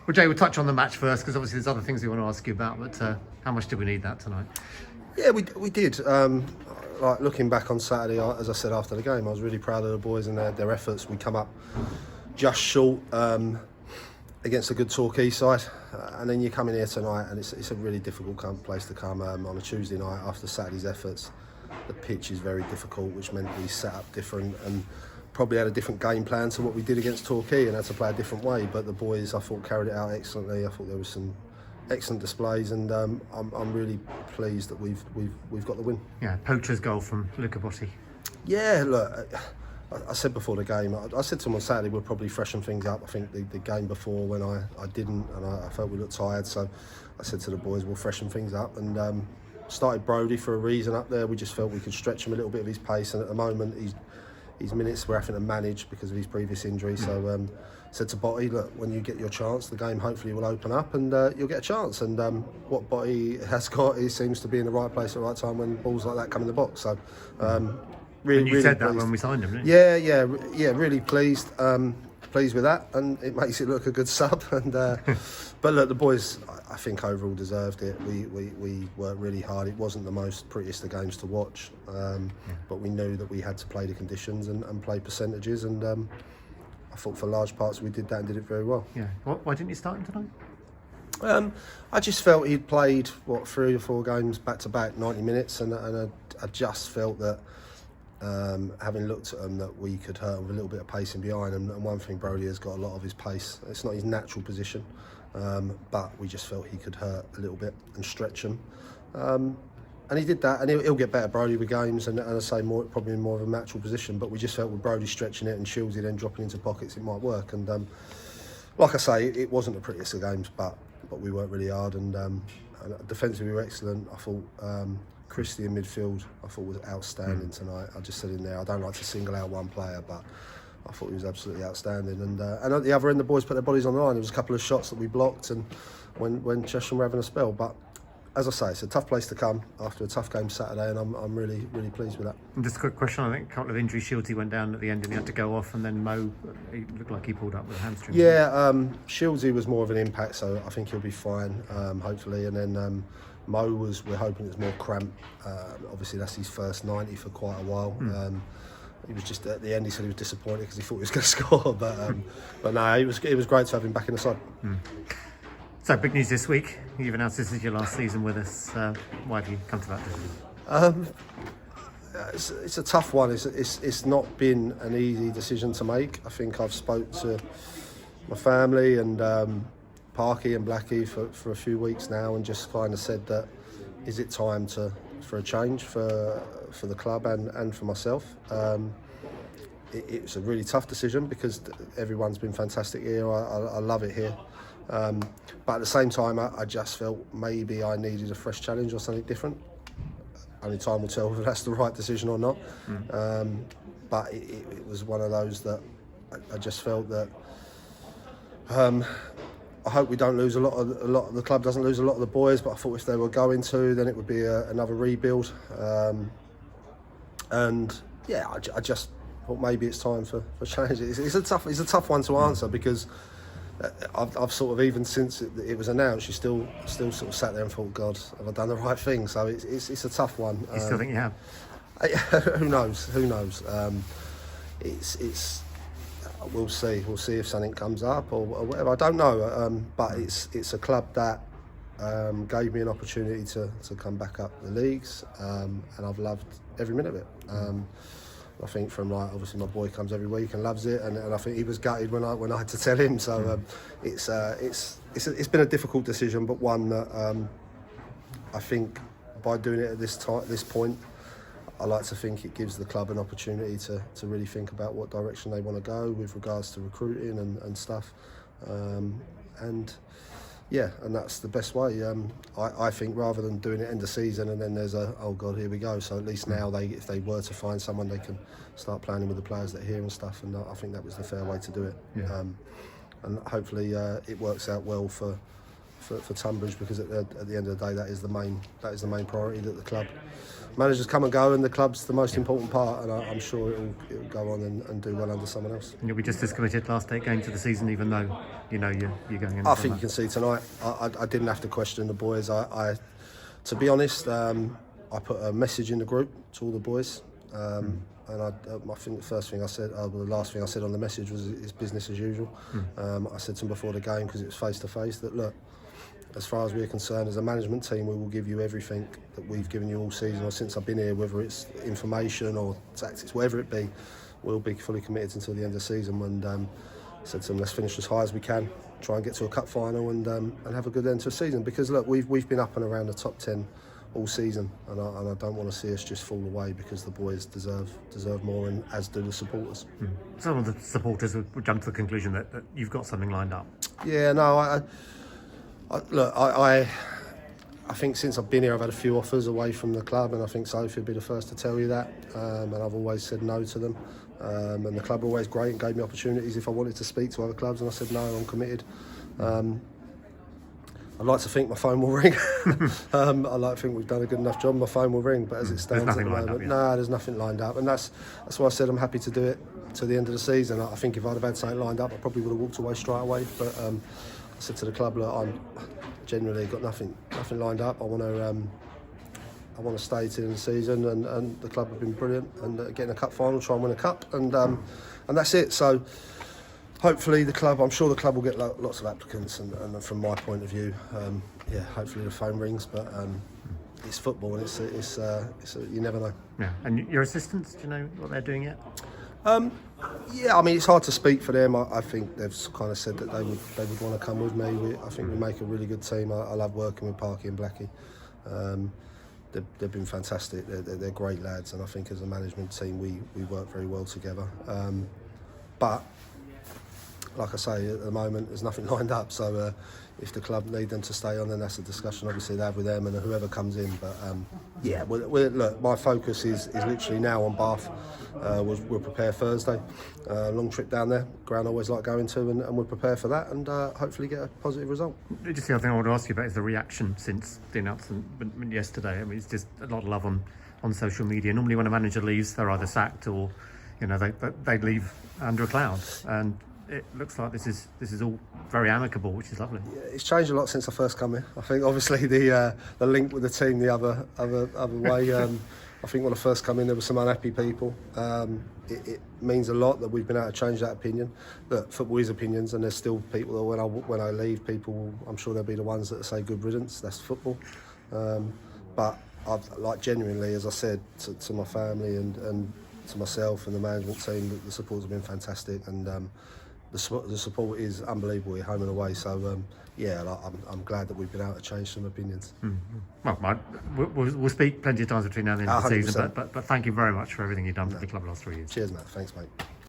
Well, Jay, we'll touch on the match first because obviously there's other things we want to ask you about. But how much did we need that tonight? Yeah, we did. Like looking back on Saturday, as I said after the game, I was really proud of the boys and their efforts. We come up just short against a good Torquay side, and then you come in here tonight, and it's a really difficult place to come on a Tuesday night after Saturday's efforts. The pitch is very difficult, which meant we set up different and probably had a different game plan to what we did against Torquay and had to play a different way. But the boys, I thought, carried it out excellently. I thought there was some excellent displays, and I'm really pleased that we've got the win. Yeah, poacher's goal from Luca Botti. Yeah, look, I said before the game, I said to them on Saturday we'll probably freshen things up. I think the game before when I didn't, and I felt we looked tired, so I said to the boys we'll freshen things up, and started Brodie for a reason up there. We just felt we could stretch him a little bit of his pace, and at the moment his minutes we're having to manage because of his previous injury. So said to Botti, look, when you get your chance, the game hopefully will open up and you'll get a chance. And what Botti has got, he seems to be in the right place at the right time when balls like that come in the box. So really, and you really said pleased. that when we signed him, didn't you? Yeah, really pleased. Pleased with that, and it makes it look a good sub. And but look, the boys, I think overall deserved it. We worked really hard. It wasn't the most prettiest of games to watch, but we knew that we had to play the conditions and play percentages. And I thought for large parts we did that and did it very well. Yeah. Why didn't you start him tonight? I just felt he'd played 3 or 4 games back to back, 90 minutes, and I just felt that. Having looked at him, that we could hurt him with a little bit of pacing behind him. And one thing, Brodie has got a lot of his pace. It's not his natural position, but we just felt he could hurt a little bit and stretch him. And he did that, and he'll get better, Brodie, with games, and I say probably in more of a natural position. But we just felt with Brodie stretching it and Shieldsy then dropping into pockets, it might work. And like I say, it wasn't the prettiest of games, but we worked really hard, and defensively we were excellent. I thought. Christie in midfield, I thought was outstanding tonight. I just said in there, I don't like to single out one player, but I thought he was absolutely outstanding. And at the other end, the boys put their bodies on the line. There was a couple of shots that we blocked, and when Chesham were having a spell. But as I say, it's a tough place to come after a tough game Saturday, and I'm really, really pleased with that. And just a quick question, I think a couple of injuries. Shieldsy went down at the end and he had to go off, and then Mo, he looked like he pulled up with a hamstring. Yeah, Shieldsy was more of an impact, so I think he'll be fine, hopefully. And then Mo we're hoping it's more cramp. Obviously that's his first 90 for quite a while. He was just at the end, he said he was disappointed because he thought he was going to score, but no, it was great to have him back in the side. So big news this week. You've announced this is your last season with us. Why have you come to that decision? It's a tough one. It's not been an easy decision to make. I think I've spoke to my family and Parky and Blackie for a few weeks now, and just kind of said that is it time for a change for the club and for myself. It's a really tough decision because everyone's been fantastic here. I love it here, but at the same time I just felt maybe I needed a fresh challenge or something different. Only time will tell whether that's the right decision or not. But it was one of those that I just felt that I hope we don't lose a lot of the club doesn't lose a lot of the boys, but I thought if they were going to, then it would be another rebuild. And yeah, I just thought maybe it's time for change. It's a tough one to answer because I've sort of, even since it was announced, you still sort of sat there and thought, God, have I done the right thing? So it's a tough one. You still think you have? Who knows? It's we'll see if something comes up or whatever. I don't know, but it's a club that gave me an opportunity to come back up the leagues, and I've loved every minute of it. I think from obviously my boy comes every week and loves it, and I think he was gutted when I had to tell him. So it's been a difficult decision, but one that I think by doing it at this point, I like to think it gives the club an opportunity to really think about what direction they want to go with regards to recruiting and stuff. And that's the best way. I think rather than doing it end of season and then there's oh God, here we go. So at least now if they were to find someone, they can start planning with the players that are here and stuff. And I think that was the fair way to do it. Yeah. And hopefully it works out well for for Tonbridge, because at the end of the day, that is the main priority, that the club managers come and go, and the club's the most important part, and I'm sure it'll go on and do well under someone else. And you'll be just as committed last 8 games of the season, even though you're going in. I think you can see tonight. I didn't have to question the boys. I to be honest, I put a message in the group to all the boys, and I think the first thing I said, the last thing I said on the message was it's business as usual. I said to them before the game, because it was face to face, that look, as far as we're concerned, as a management team, we will give you everything that we've given you all season or since I've been here, whether it's information or tactics, whatever it be. We'll be fully committed until the end of the season. And I said to them, let's finish as high as we can, try and get to a cup final, and have a good end to a season. Because look, we've been up and around the top 10 all season, and I don't want to see us just fall away, because the boys deserve more, and as do the supporters. Some of the supporters would jump to the conclusion that you've got something lined up. Yeah, no, I think since I've been here, I've had a few offers away from the club, and I think Sophie would be the first to tell you that. And I've always said no to them. And the club were always great and gave me opportunities if I wanted to speak to other clubs, and I said no, I'm committed. I'd like to think my phone will ring. I like to think we've done a good enough job. My phone will ring, but as it stands at the moment, no, there's nothing lined up, and that's why I said I'm happy to do it to the end of the season. I think if I'd have had something lined up, I probably would have walked away straight away. But I said to the club, look, I'm genuinely got nothing lined up. I want to stay to the end of the season, and the club have been brilliant, and getting a cup final, try and win a cup, and that's it. So hopefully I'm sure the club will get lots of applicants, and from my point of view, hopefully the phone rings. But it's football, and it's you never know. Yeah, and your assistants, do you know what they're doing yet? Yeah, I mean, it's hard to speak for them. I think they've kind of said that they would want to come with me. I think we make a really good team. I love working with Parky and Blackie. They've been fantastic. They're great lads, and I think as a management team we work very well together. But like I say, at the moment there's nothing lined up. So if the club need them to stay on, then that's a discussion obviously they have with them and whoever comes in. But look, my focus is literally now on Bath. We'll prepare Thursday. Long trip down there. Ground I always like going to, and we'll prepare for that, and hopefully get a positive result. Just the other thing I want to ask you about is the reaction since the announcement yesterday. I mean, it's just a lot of love on social media. Normally when a manager leaves, they're either sacked or they leave under a cloud, and it looks like this is all very amicable, which is lovely. Yeah, it's changed a lot since I first come here. I think obviously the link with the team the other way. I think when I first come in, there were some unhappy people. It means a lot that we've been able to change that opinion. Look, football is opinions, and there's still people that when I leave, I'm sure there'll be the ones that say good riddance. That's football. But I've genuinely, as I said to my family and to myself and the management team, the support's have been fantastic, and the support is unbelievable here, home and away. So I'm glad that we've been able to change some opinions. Well, we'll speak plenty of times between now and the end of the season, but thank you very much for everything you've done for the club the last 3 years. Cheers, Matt. Thanks, mate.